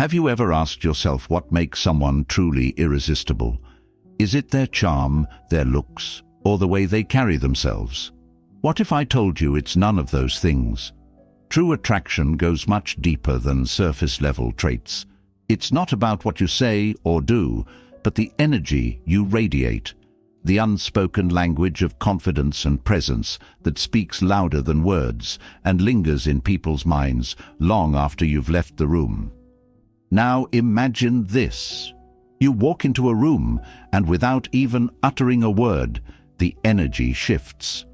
Have you ever asked yourself what makes someone truly irresistible? Is it their charm, their looks, or the way they carry themselves? What if I told you it's none of those things? True attraction goes much deeper than surface-level traits. It's not about what you say or do, but the energy you radiate, the unspoken language of confidence and presence that speaks louder than words and lingers in people's minds long after you've left the room. Now imagine this. You walk into a room and without even uttering a word, the energy shifts.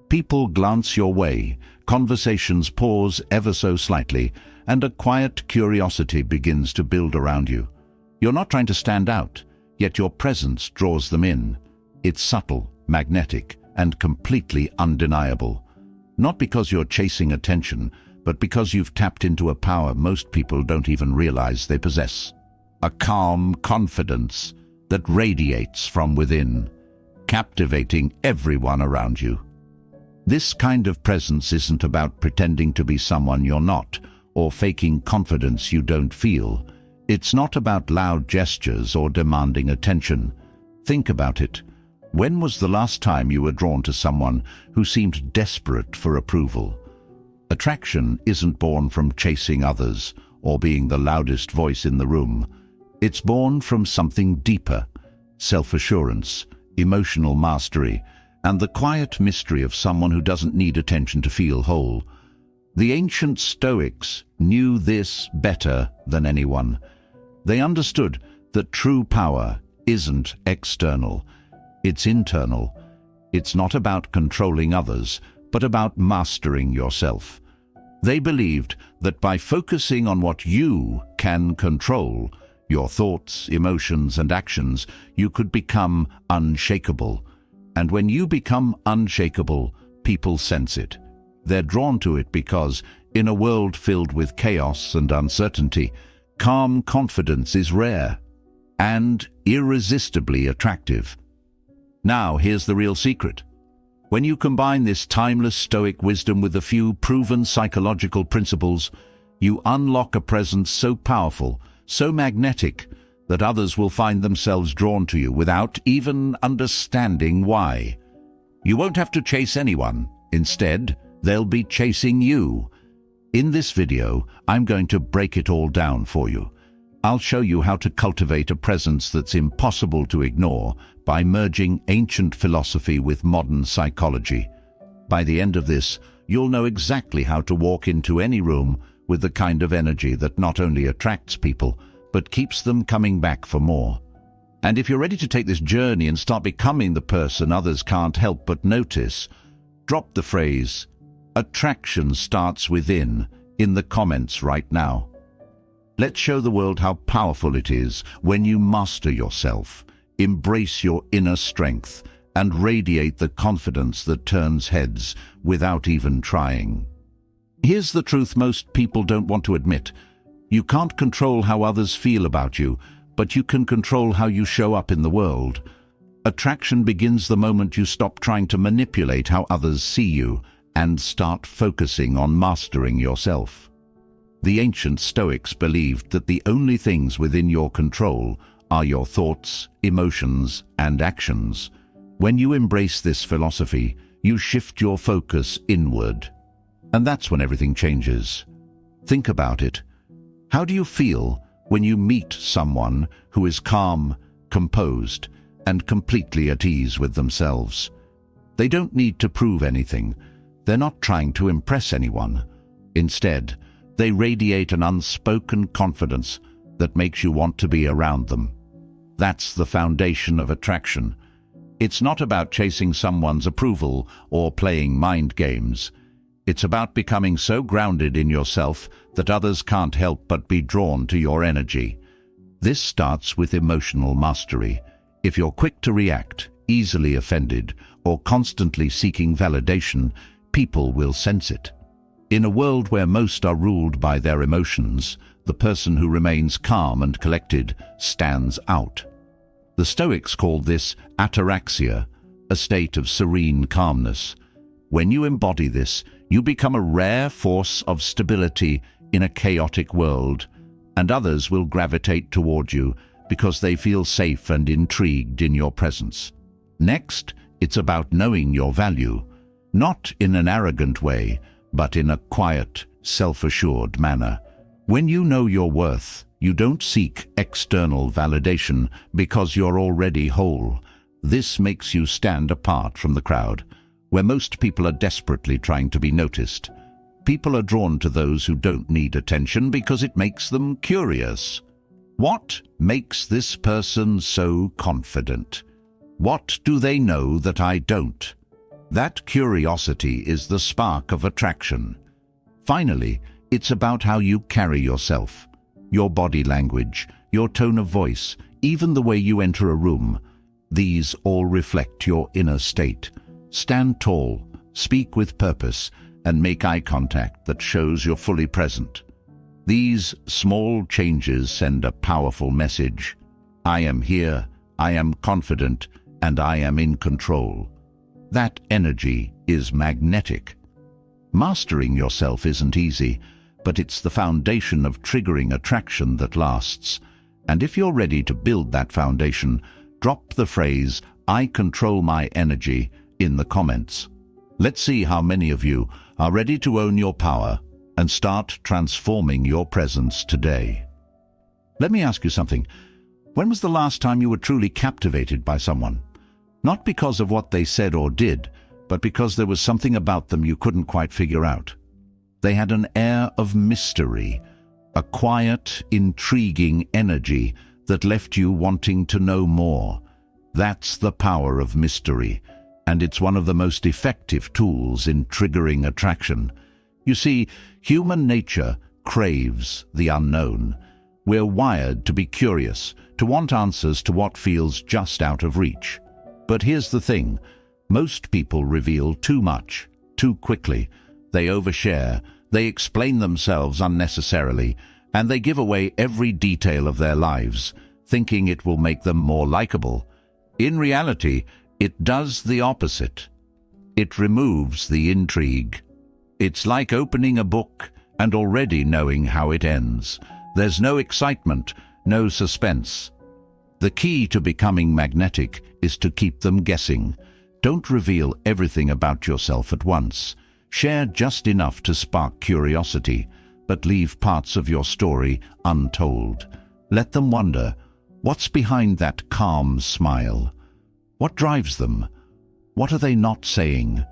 People glance your way, conversations pause ever so slightly, and a quiet curiosity begins to build around you. You're not trying to stand out, yet your presence draws them in. It's subtle, magnetic, and completely undeniable. Not because you're chasing attention, but because you've tapped into a power most people don't even realize they possess. A calm confidence that radiates from within, captivating everyone around you. This kind of presence isn't about pretending to be someone you're not, or faking confidence you don't feel. It's not about loud gestures or demanding attention. Think about it. When was the last time you were drawn to someone who seemed desperate for approval? Attraction isn't born from chasing others or being the loudest voice in the room. It's born from something deeper: self-assurance, emotional mastery, and the quiet mystery of someone who doesn't need attention to feel whole. The ancient Stoics knew this better than anyone. They understood that true power isn't external, it's internal. It's not about controlling others, but about mastering yourself. They believed that by focusing on what you can control, your thoughts, emotions, and actions, you could become unshakable. And when you become unshakable, people sense it. They're drawn to it because, in a world filled with chaos and uncertainty, calm confidence is rare and irresistibly attractive. Now, here's the real secret. When you combine this timeless Stoic wisdom with a few proven psychological principles, you unlock a presence so powerful, so magnetic, that others will find themselves drawn to you without even understanding why. You won't have to chase anyone. Instead, they'll be chasing you. In this video, I'm going to break it all down for you. I'll show you how to cultivate a presence that's impossible to ignore by merging ancient philosophy with modern psychology. By the end of this, you'll know exactly how to walk into any room with the kind of energy that not only attracts people, but keeps them coming back for more. And if you're ready to take this journey and start becoming the person others can't help but notice, drop the phrase, "Attraction starts within," in the comments right now. Let's show the world how powerful it is when you master yourself, embrace your inner strength, and radiate the confidence that turns heads without even trying. Here's the truth most people don't want to admit. You can't control how others feel about you, but you can control how you show up in the world. Attraction begins the moment you stop trying to manipulate how others see you and start focusing on mastering yourself. The ancient Stoics believed that the only things within your control are your thoughts, emotions, and actions. When you embrace this philosophy, you shift your focus inward. And that's when everything changes. Think about it. How do you feel when you meet someone who is calm, composed, and completely at ease with themselves? They don't need to prove anything. They're not trying to impress anyone. Instead, they radiate an unspoken confidence that makes you want to be around them. That's the foundation of attraction. It's not about chasing someone's approval or playing mind games. It's about becoming so grounded in yourself that others can't help but be drawn to your energy. This starts with emotional mastery. If you're quick to react, easily offended, or constantly seeking validation, people will sense it. In a world where most are ruled by their emotions, the person who remains calm and collected stands out. The Stoics called this ataraxia, a state of serene calmness. When you embody this, you become a rare force of stability in a chaotic world. and others will gravitate toward you because they feel safe and intrigued in your presence. Next, it's about knowing your value, not in an arrogant way, but in a quiet, self-assured manner. When you know your worth, you don't seek external validation because you're already whole. This makes you stand apart from the crowd, where most people are desperately trying to be noticed. People are drawn to those who don't need attention because it makes them curious. What makes this person so confident? What do they know that I don't? That curiosity is the spark of attraction. Finally, it's about how you carry yourself. Your body language, your tone of voice, even the way you enter a room. These all reflect your inner state. Stand tall, speak with purpose, and make eye contact that shows you're fully present. These small changes send a powerful message. I am here, I am confident, and I am in control. That energy is magnetic. Mastering yourself isn't easy, but it's the foundation of triggering attraction that lasts. And if you're ready to build that foundation, drop the phrase, "I control my energy," in the comments. Let's see how many of you are ready to own your power and start transforming your presence today. Let me ask you something. When was the last time you were truly captivated by someone? Not because of what they said or did, but because there was something about them you couldn't quite figure out. They had an air of mystery, a quiet, intriguing energy that left you wanting to know more. That's the power of mystery, and it's one of the most effective tools in triggering attraction. You see, human nature craves the unknown. We're wired to be curious, to want answers to what feels just out of reach. But here's the thing, most people reveal too much, too quickly. They overshare, they explain themselves unnecessarily, and they give away every detail of their lives, thinking it will make them more likable. In reality, it does the opposite. It removes the intrigue. It's like opening a book and already knowing how it ends. There's no excitement, no suspense. The key to becoming magnetic is to keep them guessing. Don't reveal everything about yourself at once. Share just enough to spark curiosity, but leave parts of your story untold. Let them wonder, what's behind that calm smile? What drives them? What are they not saying?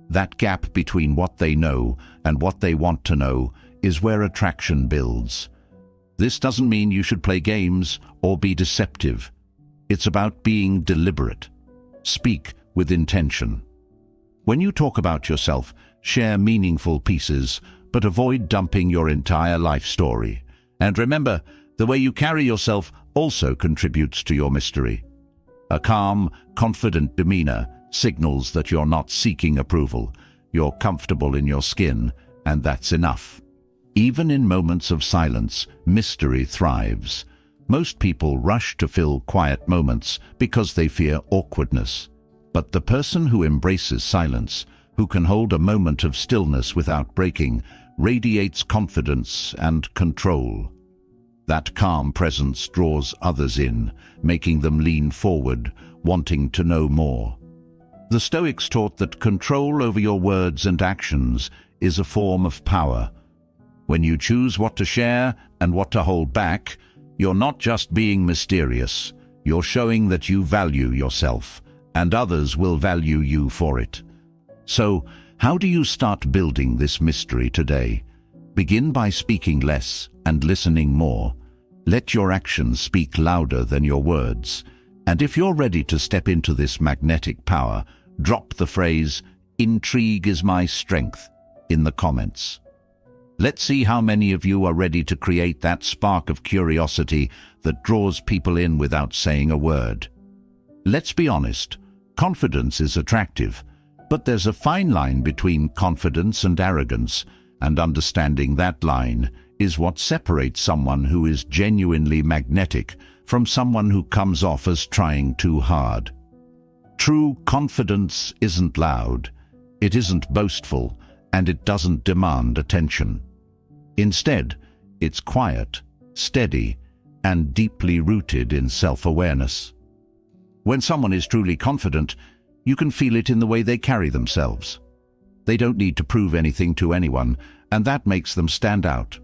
That gap between what they know and what they want to know is where attraction builds. This doesn't mean you should play games or be deceptive. It's about being deliberate. Speak with intention. When you talk about yourself, share meaningful pieces, but avoid dumping your entire life story. And remember, the way you carry yourself also contributes to your mystery. A calm, confident demeanor signals that you're not seeking approval. You're comfortable in your skin, and that's enough. Even in moments of silence, mystery thrives. Most people rush to fill quiet moments because they fear awkwardness. But the person who embraces silence, who can hold a moment of stillness without breaking, radiates confidence and control. That calm presence draws others in, making them lean forward, wanting to know more. The Stoics taught that control over your words and actions is a form of power. When you choose what to share and what to hold back, you're not just being mysterious, you're showing that you value yourself, and others will value you for it. So, how do you start building this mystery today? Begin by speaking less and listening more. Let your actions speak louder than your words. And if you're ready to step into this magnetic power, drop the phrase, "Intrigue is my strength," in the comments. Let's see how many of you are ready to create that spark of curiosity that draws people in without saying a word. Let's be honest, confidence is attractive, but there's a fine line between confidence and arrogance, and understanding that line is what separates someone who is genuinely magnetic from someone who comes off as trying too hard. True confidence isn't loud, it isn't boastful, and it doesn't demand attention. Instead, it's quiet, steady, and deeply rooted in self-awareness. When someone is truly confident, you can feel it in the way they carry themselves. They don't need to prove anything to anyone, and that makes them stand out.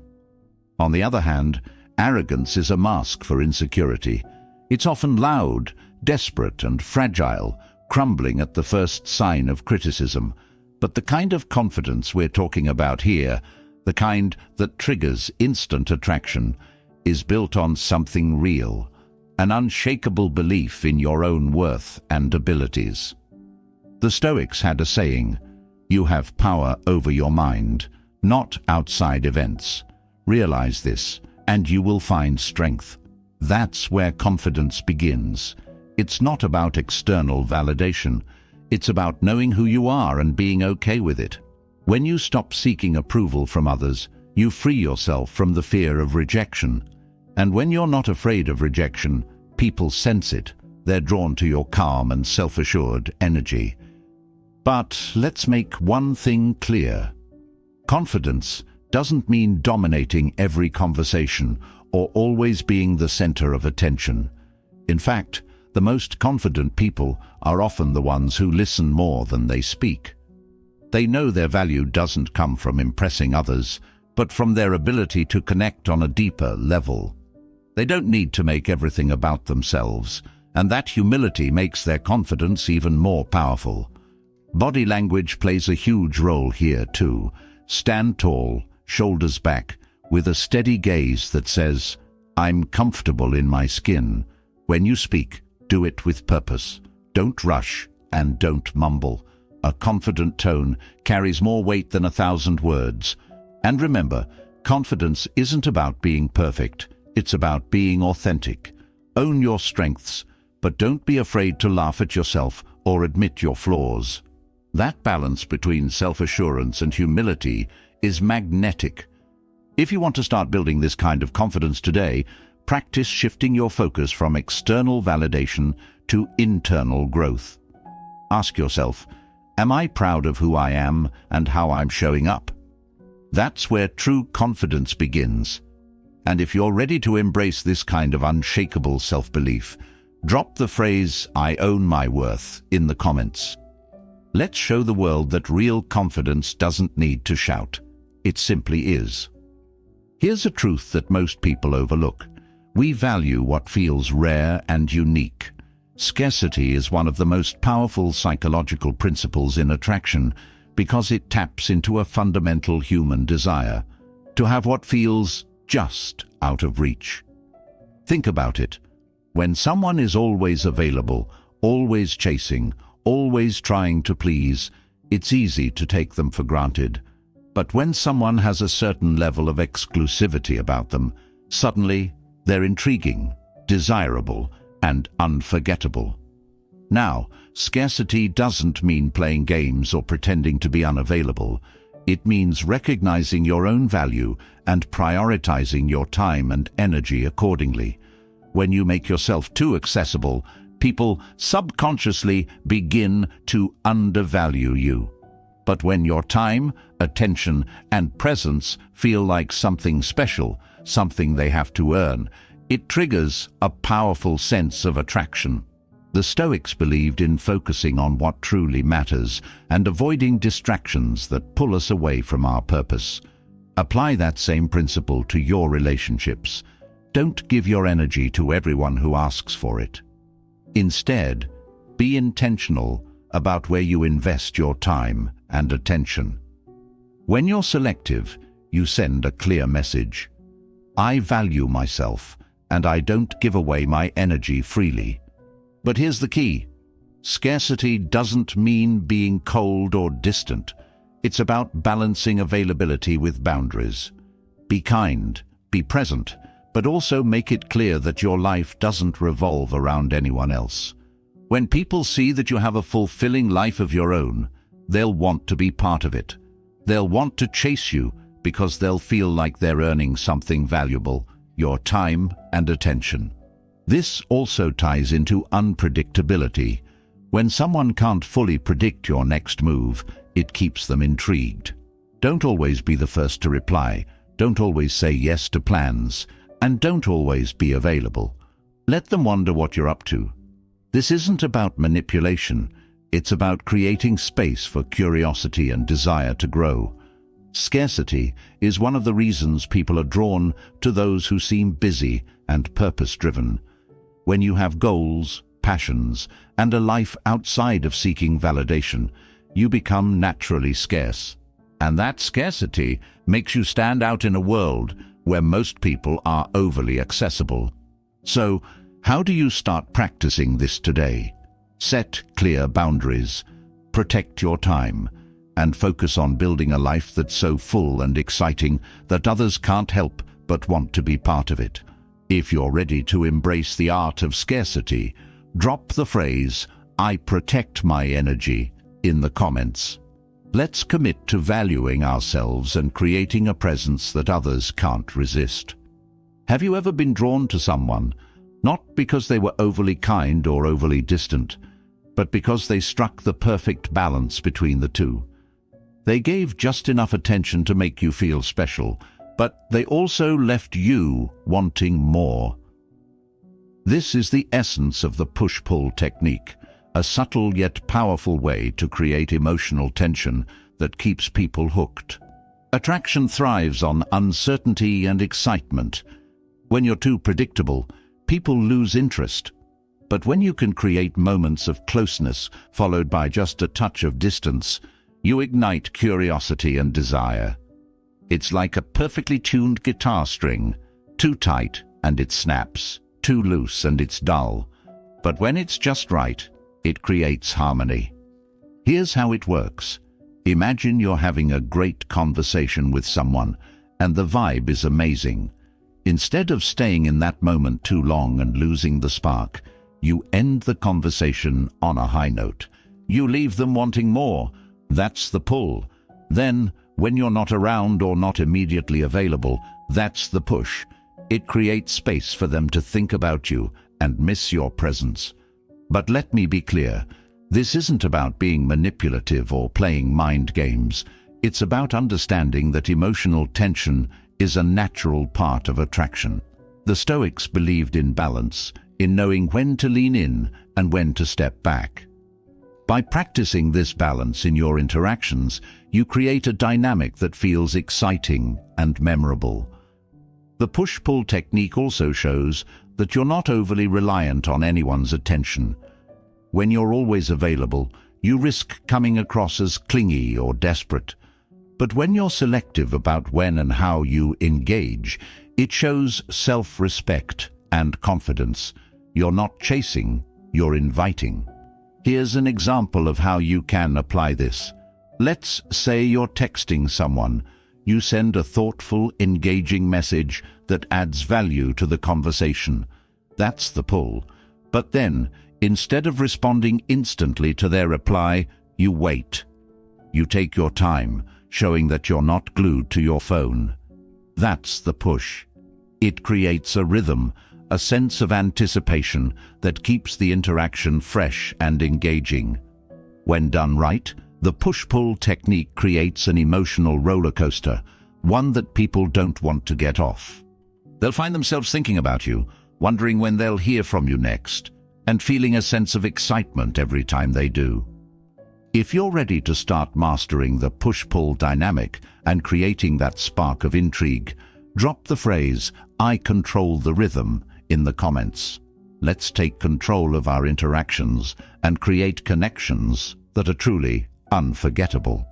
On the other hand, arrogance is a mask for insecurity. It's often loud, desperate, and fragile, crumbling at the first sign of criticism. But the kind of confidence we're talking about here, the kind that triggers instant attraction, is built on something real, an unshakable belief in your own worth and abilities. The Stoics had a saying, "You have power over your mind, not outside events. Realize this, and you will find strength." That's where confidence begins. It's not about external validation. It's about knowing who you are and being okay with it. When you stop seeking approval from others, you free yourself from the fear of rejection. And when you're not afraid of rejection, people sense it. They're drawn to your calm and self-assured energy. But let's make one thing clear. Confidence doesn't mean dominating every conversation or always being the center of attention. In fact, the most confident people are often the ones who listen more than they speak. They know their value doesn't come from impressing others, but from their ability to connect on a deeper level. They don't need to make everything about themselves, and that humility makes their confidence even more powerful. Body language plays a huge role here too. Stand tall, shoulders back, with a steady gaze that says, "I'm comfortable in my skin." When you speak, do it with purpose. Don't rush and don't mumble. A confident tone carries more weight than 1,000 words. And remember, confidence isn't about being perfect. It's about being authentic. Own your strengths, but don't be afraid to laugh at yourself or admit your flaws. That balance between self-assurance and humility is magnetic. If you want to start building this kind of confidence today, practice shifting your focus from external validation to internal growth. Ask yourself, am I proud of who I am and how I'm showing up? That's where true confidence begins. And if you're ready to embrace this kind of unshakable self-belief, drop the phrase, "I own my worth," in the comments. Let's show the world that real confidence doesn't need to shout. It simply is. Here's a truth that most people overlook. We value what feels rare and unique. Scarcity is one of the most powerful psychological principles in attraction because it taps into a fundamental human desire to have what feels just out of reach. Think about it. When someone is always available, always chasing, always trying to please, it's easy to take them for granted. But when someone has a certain level of exclusivity about them, suddenly they're intriguing, desirable, and unforgettable. Now, scarcity doesn't mean playing games or pretending to be unavailable. It means recognizing your own value and prioritizing your time and energy accordingly. When you make yourself too accessible, people subconsciously begin to undervalue you. But when your time, attention, and presence feel like something special, something they have to earn, it triggers a powerful sense of attraction. The Stoics believed in focusing on what truly matters and avoiding distractions that pull us away from our purpose. Apply that same principle to your relationships. Don't give your energy to everyone who asks for it. Instead, be intentional about where you invest your time and attention. When you're selective, you send a clear message. I value myself, and I don't give away my energy freely. But here's the key. Scarcity doesn't mean being cold or distant. It's about balancing availability with boundaries. Be kind, be present, but also make it clear that your life doesn't revolve around anyone else. When people see that you have a fulfilling life of your own, they'll want to be part of it. They'll want to chase you because they'll feel like they're earning something valuable, your time and attention. This also ties into unpredictability. When someone can't fully predict your next move, it keeps them intrigued. Don't always be the first to reply. Don't always say yes to plans. And don't always be available. Let them wonder what you're up to. This isn't about manipulation. It's about creating space for curiosity and desire to grow. Scarcity is one of the reasons people are drawn to those who seem busy and purpose-driven. When you have goals, passions, and a life outside of seeking validation, you become naturally scarce. And that scarcity makes you stand out in a world where most people are overly accessible. So, how do you start practicing this today? Set clear boundaries, protect your time, and focus on building a life that's so full and exciting that others can't help but want to be part of it. If you're ready to embrace the art of scarcity, drop the phrase, "I protect my energy," in the comments. Let's commit to valuing ourselves and creating a presence that others can't resist. Have you ever been drawn to someone, not because they were overly kind or overly distant, but because they struck the perfect balance between the two? They gave just enough attention to make you feel special, but they also left you wanting more. This is the essence of the push-pull technique, a subtle yet powerful way to create emotional tension that keeps people hooked. Attraction thrives on uncertainty and excitement. When you're too predictable, people lose interest. But when you can create moments of closeness followed by just a touch of distance, you ignite curiosity and desire. It's like a perfectly tuned guitar string, too tight and it snaps, too loose and it's dull. But when it's just right, it creates harmony. Here's how it works. Imagine you're having a great conversation with someone, and the vibe is amazing. Instead of staying in that moment too long and losing the spark, you end the conversation on a high note. You leave them wanting more. That's the pull. Then, when you're not around or not immediately available, that's the push. It creates space for them to think about you and miss your presence. But let me be clear, this isn't about being manipulative or playing mind games. It's about understanding that emotional tension is a natural part of attraction. The Stoics believed in balance, in knowing when to lean in and when to step back. By practicing this balance in your interactions, you create a dynamic that feels exciting and memorable. The push-pull technique also shows that you're not overly reliant on anyone's attention. When you're always available, you risk coming across as clingy or desperate. But when you're selective about when and how you engage, it shows self-respect and confidence. You're not chasing, you're inviting. Here's an example of how you can apply this. Let's say you're texting someone. You send a thoughtful, engaging message that adds value to the conversation. That's the pull. But then, instead of responding instantly to their reply, you wait. You take your time, showing that you're not glued to your phone. That's the push. It creates a rhythm, a sense of anticipation that keeps the interaction fresh and engaging. When done right, the push-pull technique creates an emotional roller coaster, one that people don't want to get off. They'll find themselves thinking about you, wondering when they'll hear from you next, and feeling a sense of excitement every time they do. If you're ready to start mastering the push-pull dynamic and creating that spark of intrigue, drop the phrase, "I control the rhythm," in the comments. Let's take control of our interactions and create connections that are truly unforgettable.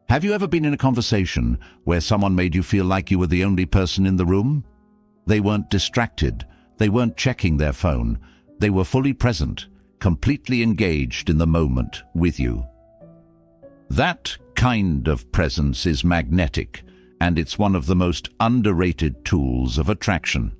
Have you ever been in a conversation where someone made you feel like you were the only person in the room? They weren't distracted, they weren't checking their phone, they were fully present, completely engaged in the moment with you. That kind of presence is magnetic, and it's one of the most underrated tools of attraction.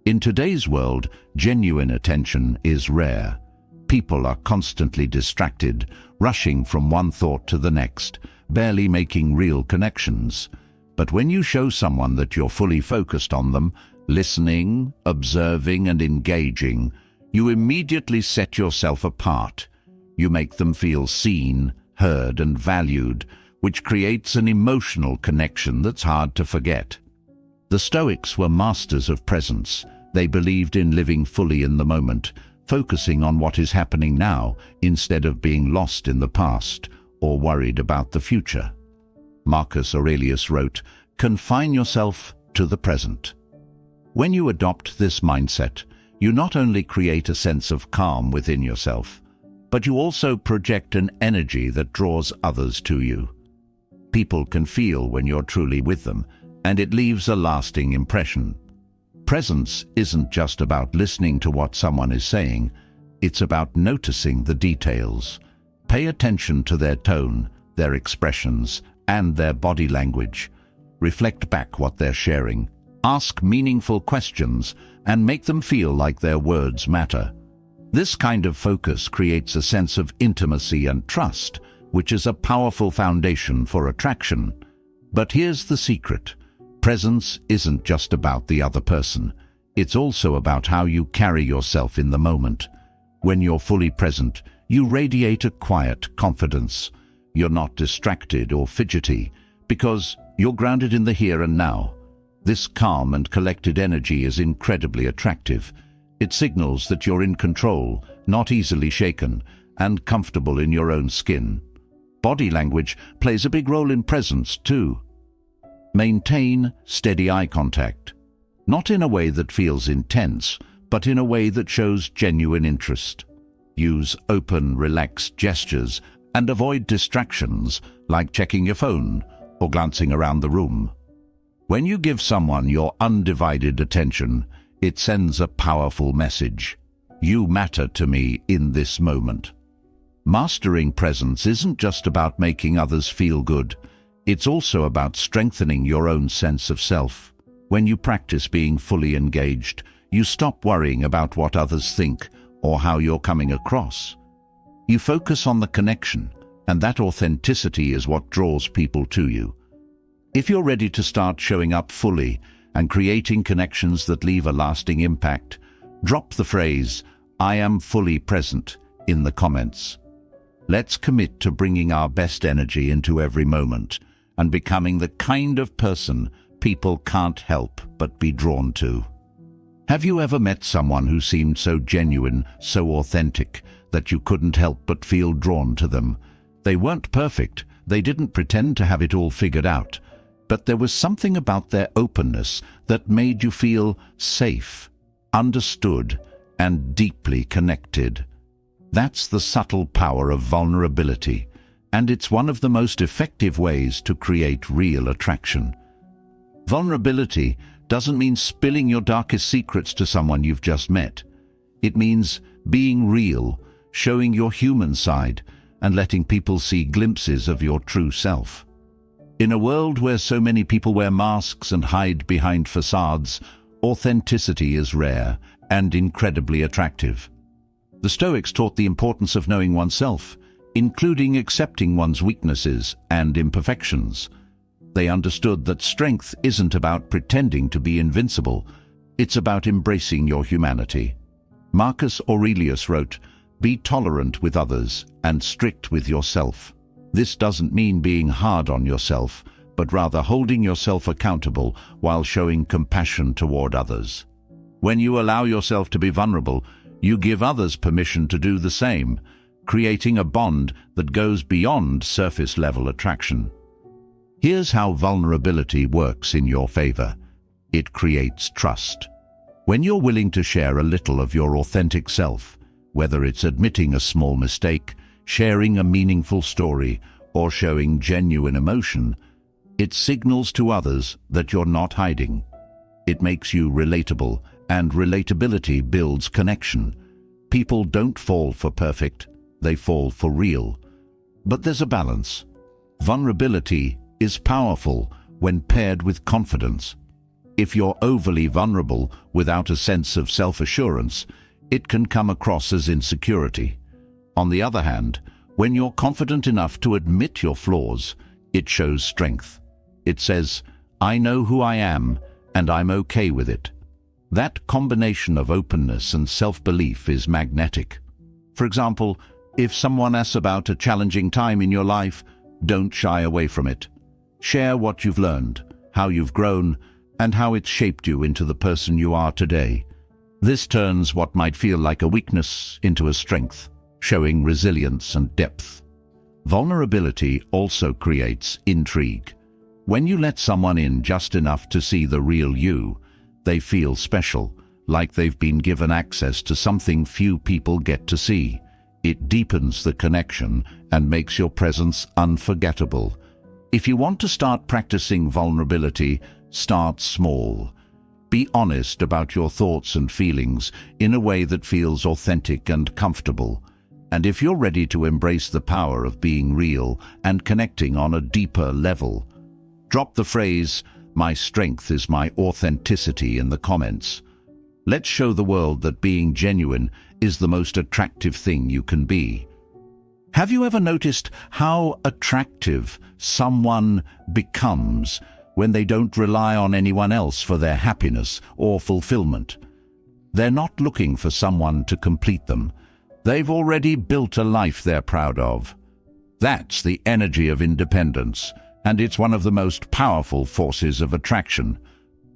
In today's world, genuine attention is rare. People are constantly distracted, rushing from one thought to the next, barely making real connections. But when you show someone that you're fully focused on them, listening, observing, and engaging, you immediately set yourself apart. You make them feel seen, heard, and valued, which creates an emotional connection that's hard to forget. The Stoics were masters of presence. They believed in living fully in the moment, focusing on what is happening now instead of being lost in the past or worried about the future. Marcus Aurelius wrote, "Confine yourself to the present." When you adopt this mindset, you not only create a sense of calm within yourself, but you also project an energy that draws others to you. People can feel when you're truly with them, and it leaves a lasting impression. Presence isn't just about listening to what someone is saying, it's about noticing the details. Pay attention to their tone, their expressions, and their body language. Reflect back what they're sharing. Ask meaningful questions and make them feel like their words matter. This kind of focus creates a sense of intimacy and trust, which is a powerful foundation for attraction. But here's the secret. Presence isn't just about the other person. It's also about how you carry yourself in the moment. When you're fully present, you radiate a quiet confidence. You're not distracted or fidgety because you're grounded in the here and now. This calm and collected energy is incredibly attractive. It signals that you're in control, not easily shaken, and comfortable in your own skin. Body language plays a big role in presence too. Maintain steady eye contact, not in a way that feels intense, but in a way that shows genuine interest. Use open, relaxed gestures and avoid distractions like checking your phone or glancing around the room. When you give someone your undivided attention, it sends a powerful message. You matter to me in this moment. Mastering presence isn't just about making others feel good. It's also about strengthening your own sense of self. When you practice being fully engaged, you stop worrying about what others think or how you're coming across. You focus on the connection, and that authenticity is what draws people to you. If you're ready to start showing up fully and creating connections that leave a lasting impact, drop the phrase, "I am fully present," in the comments. Let's commit to bringing our best energy into every moment and becoming the kind of person people can't help but be drawn to. Have you ever met someone who seemed so genuine, so authentic, that you couldn't help but feel drawn to them? They weren't perfect, they didn't pretend to have it all figured out, but there was something about their openness that made you feel safe, understood, and deeply connected. That's the subtle power of vulnerability, and it's one of the most effective ways to create real attraction. Vulnerability doesn't mean spilling your darkest secrets to someone you've just met. It means being real, showing your human side, and letting people see glimpses of your true self. In a world where so many people wear masks and hide behind facades, authenticity is rare and incredibly attractive. The Stoics taught the importance of knowing oneself, including accepting one's weaknesses and imperfections. They understood that strength isn't about pretending to be invincible, it's about embracing your humanity. Marcus Aurelius wrote, "Be tolerant with others and strict with yourself." This doesn't mean being hard on yourself, but rather holding yourself accountable while showing compassion toward others. When you allow yourself to be vulnerable, you give others permission to do the same, creating a bond that goes beyond surface-level attraction. Here's how vulnerability works in your favor. It creates trust. When you're willing to share a little of your authentic self, whether it's admitting a small mistake, sharing a meaningful story, or showing genuine emotion, it signals to others that you're not hiding. It makes you relatable, and relatability builds connection. People don't fall for perfect, they fall for real. But there's a balance. Vulnerability is powerful when paired with confidence. If you're overly vulnerable without a sense of self-assurance, it can come across as insecurity. On the other hand, when you're confident enough to admit your flaws, it shows strength. It says, "I know who I am, and I'm okay with it." That combination of openness and self-belief is magnetic. For example, if someone asks about a challenging time in your life, don't shy away from it. Share what you've learned, how you've grown, and how it's shaped you into the person you are today. This turns what might feel like a weakness into a strength, showing resilience and depth. Vulnerability also creates intrigue. When you let someone in just enough to see the real you, they feel special, like they've been given access to something few people get to see. It deepens the connection and makes your presence unforgettable. If you want to start practicing vulnerability, start small. Be honest about your thoughts and feelings in a way that feels authentic and comfortable. And if you're ready to embrace the power of being real and connecting on a deeper level, drop the phrase, "My strength is my authenticity," in the comments. Let's show the world that being genuine is the most attractive thing you can be. Have you ever noticed how attractive someone becomes when they don't rely on anyone else for their happiness or fulfillment? They're not looking for someone to complete them. They've already built a life they're proud of. That's the energy of independence, and it's one of the most powerful forces of attraction.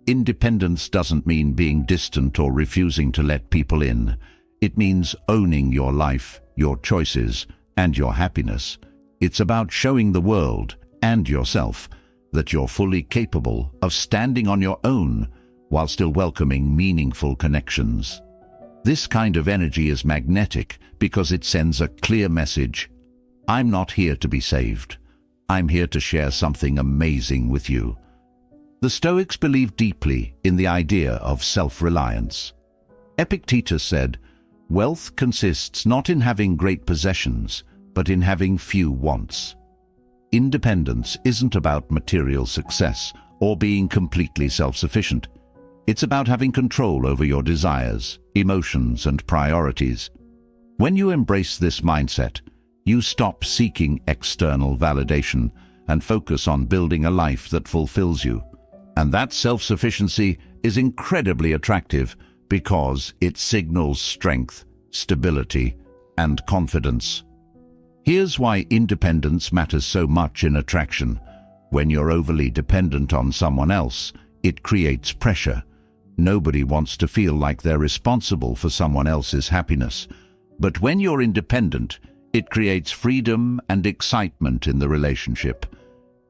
Independence doesn't mean being distant or refusing to let people in. It means owning your life, your choices, and your happiness. It's about showing the world and yourself that you're fully capable of standing on your own while still welcoming meaningful connections. This kind of energy is magnetic because it sends a clear message. I'm not here to be saved. I'm here to share something amazing with you. The Stoics believed deeply in the idea of self-reliance. Epictetus said, "Wealth consists not in having great possessions, but in having few wants." Independence isn't about material success or being completely self-sufficient. It's about having control over your desires, emotions, and priorities. When you embrace this mindset, you stop seeking external validation and focus on building a life that fulfills you. And that self-sufficiency is incredibly attractive because it signals strength, stability, and confidence. Here's why independence matters so much in attraction. When you're overly dependent on someone else, it creates pressure. Nobody wants to feel like they're responsible for someone else's happiness. But when you're independent, it creates freedom and excitement in the relationship.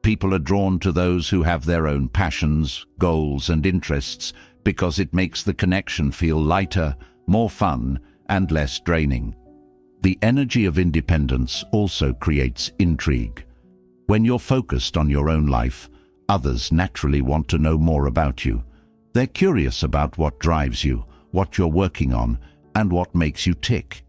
People are drawn to those who have their own passions, goals, and interests because it makes the connection feel lighter, more fun, and less draining. The energy of independence also creates intrigue. When you're focused on your own life, others naturally want to know more about you. They're curious about what drives you, what you're working on, and what makes you tick.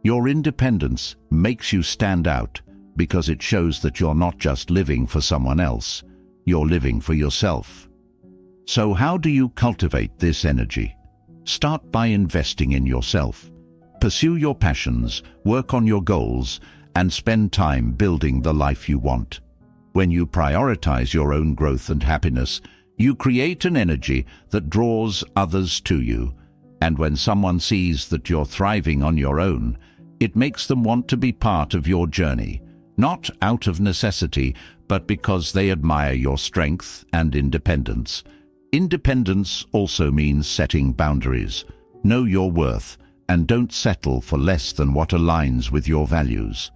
Your independence makes you stand out because it shows that you're not just living for someone else, you're living for yourself. So how do you cultivate this energy? Start by investing in yourself. Pursue your passions, work on your goals, and spend time building the life you want. When you prioritize your own growth and happiness, you create an energy that draws others to you. And when someone sees that you're thriving on your own, it makes them want to be part of your journey. Not out of necessity, but because they admire your strength and independence. Independence also means setting boundaries. Know your worth, and don't settle for less than what aligns with your values.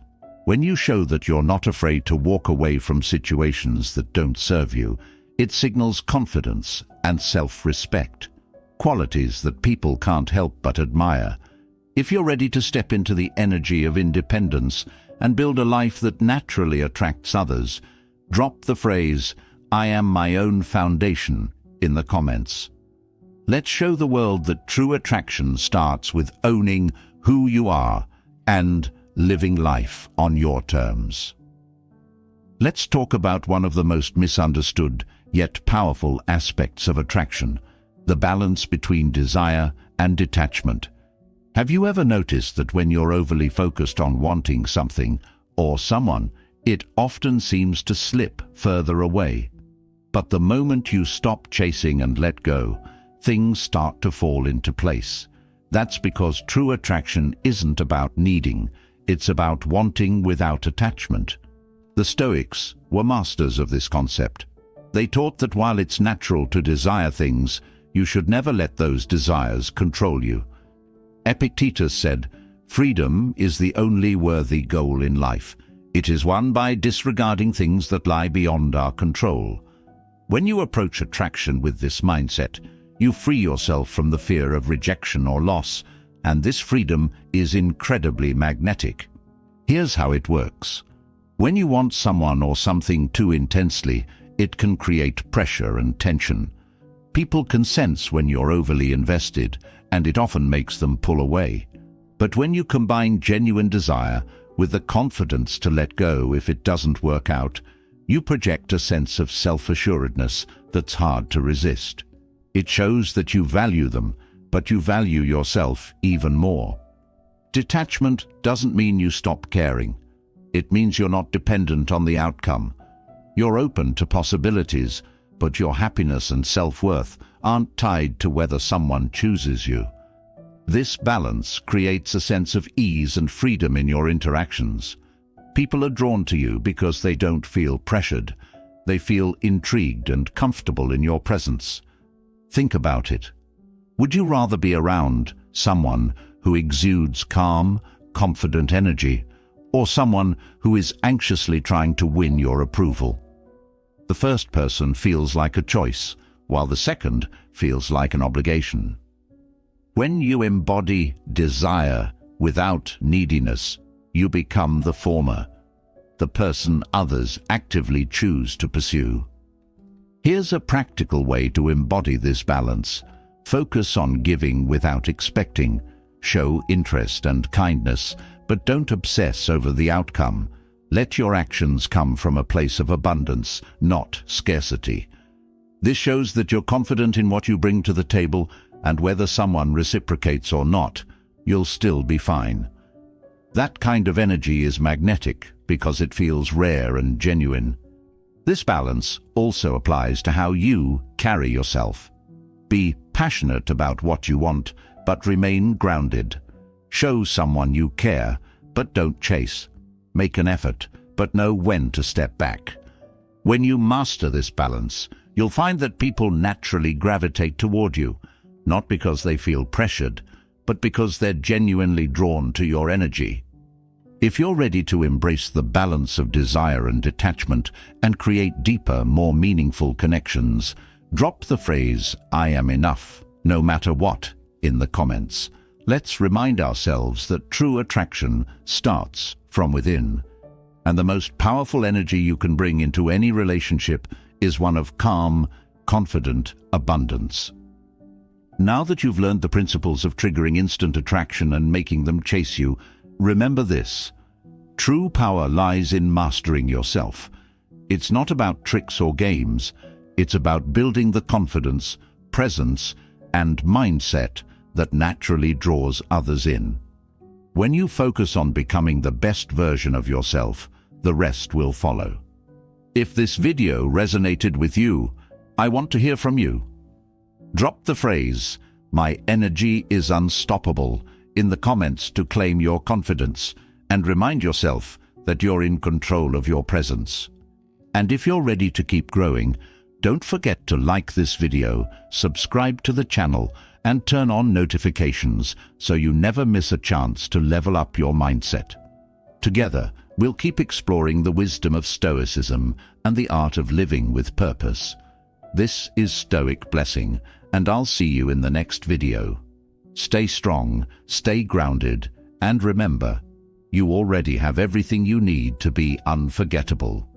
When you show that you're not afraid to walk away from situations that don't serve you, it signals confidence and self-respect, qualities that people can't help but admire. If you're ready to step into the energy of independence and build a life that naturally attracts others, drop the phrase, "I am my own foundation," in the comments. Let's show the world that true attraction starts with owning who you are and living life on your terms. Let's talk about one of the most misunderstood yet powerful aspects of attraction, the balance between desire and detachment. Have you ever noticed that when you're overly focused on wanting something or someone, it often seems to slip further away? But the moment you stop chasing and let go, things start to fall into place. That's because true attraction isn't about needing, it's about wanting without attachment. The Stoics were masters of this concept. They taught that while it's natural to desire things, you should never let those desires control you. Epictetus said, "Freedom is the only worthy goal in life. It is won by disregarding things that lie beyond our control." When you approach attraction with this mindset, you free yourself from the fear of rejection or loss, and this freedom is incredibly magnetic. Here's how it works. When you want someone or something too intensely, it can create pressure and tension. People can sense when you're overly invested, and it often makes them pull away. But when you combine genuine desire with the confidence to let go if it doesn't work out, you project a sense of self-assuredness that's hard to resist. It shows that you value them, but you value yourself even more. Detachment doesn't mean you stop caring. It means you're not dependent on the outcome. You're open to possibilities, but your happiness and self-worth aren't tied to whether someone chooses you. This balance creates a sense of ease and freedom in your interactions. People are drawn to you because they don't feel pressured. They feel intrigued and comfortable in your presence. Think about it. Would you rather be around someone who exudes calm, confident energy, or someone who is anxiously trying to win your approval? The first person feels like a choice, while the second feels like an obligation. When you embody desire without neediness, you become the former, the person others actively choose to pursue. Here's a practical way to embody this balance. Focus on giving without expecting. Show interest and kindness, but don't obsess over the outcome. Let your actions come from a place of abundance, not scarcity. This shows that you're confident in what you bring to the table, and whether someone reciprocates or not, you'll still be fine. That kind of energy is magnetic because it feels rare and genuine. This balance also applies to how you carry yourself. Be passionate about what you want, but remain grounded. Show someone you care, but don't chase. Make an effort, but know when to step back. When you master this balance, you'll find that people naturally gravitate toward you, not because they feel pressured, but because they're genuinely drawn to your energy. If you're ready to embrace the balance of desire and detachment and create deeper, more meaningful connections, drop the phrase, "I am enough," no matter what, in the comments. Let's remind ourselves that true attraction starts from within, and the most powerful energy you can bring into any relationship is one of calm, confident abundance. Now that you've learned the principles of triggering instant attraction and making them chase you, remember this: true power lies in mastering yourself. It's not about tricks or games. It's about building the confidence, presence, and mindset that naturally draws others in. When you focus on becoming the best version of yourself, the rest will follow. If this video resonated with you, I want to hear from you. Drop the phrase, "My energy is unstoppable," in the comments to claim your confidence, and remind yourself that you're in control of your presence. And if you're ready to keep growing, don't forget to like this video, subscribe to the channel, and turn on notifications so you never miss a chance to level up your mindset. Together, we'll keep exploring the wisdom of Stoicism and the art of living with purpose. This is Stoic Blessing, and I'll see you in the next video. Stay strong, stay grounded, and remember, you already have everything you need to be unforgettable.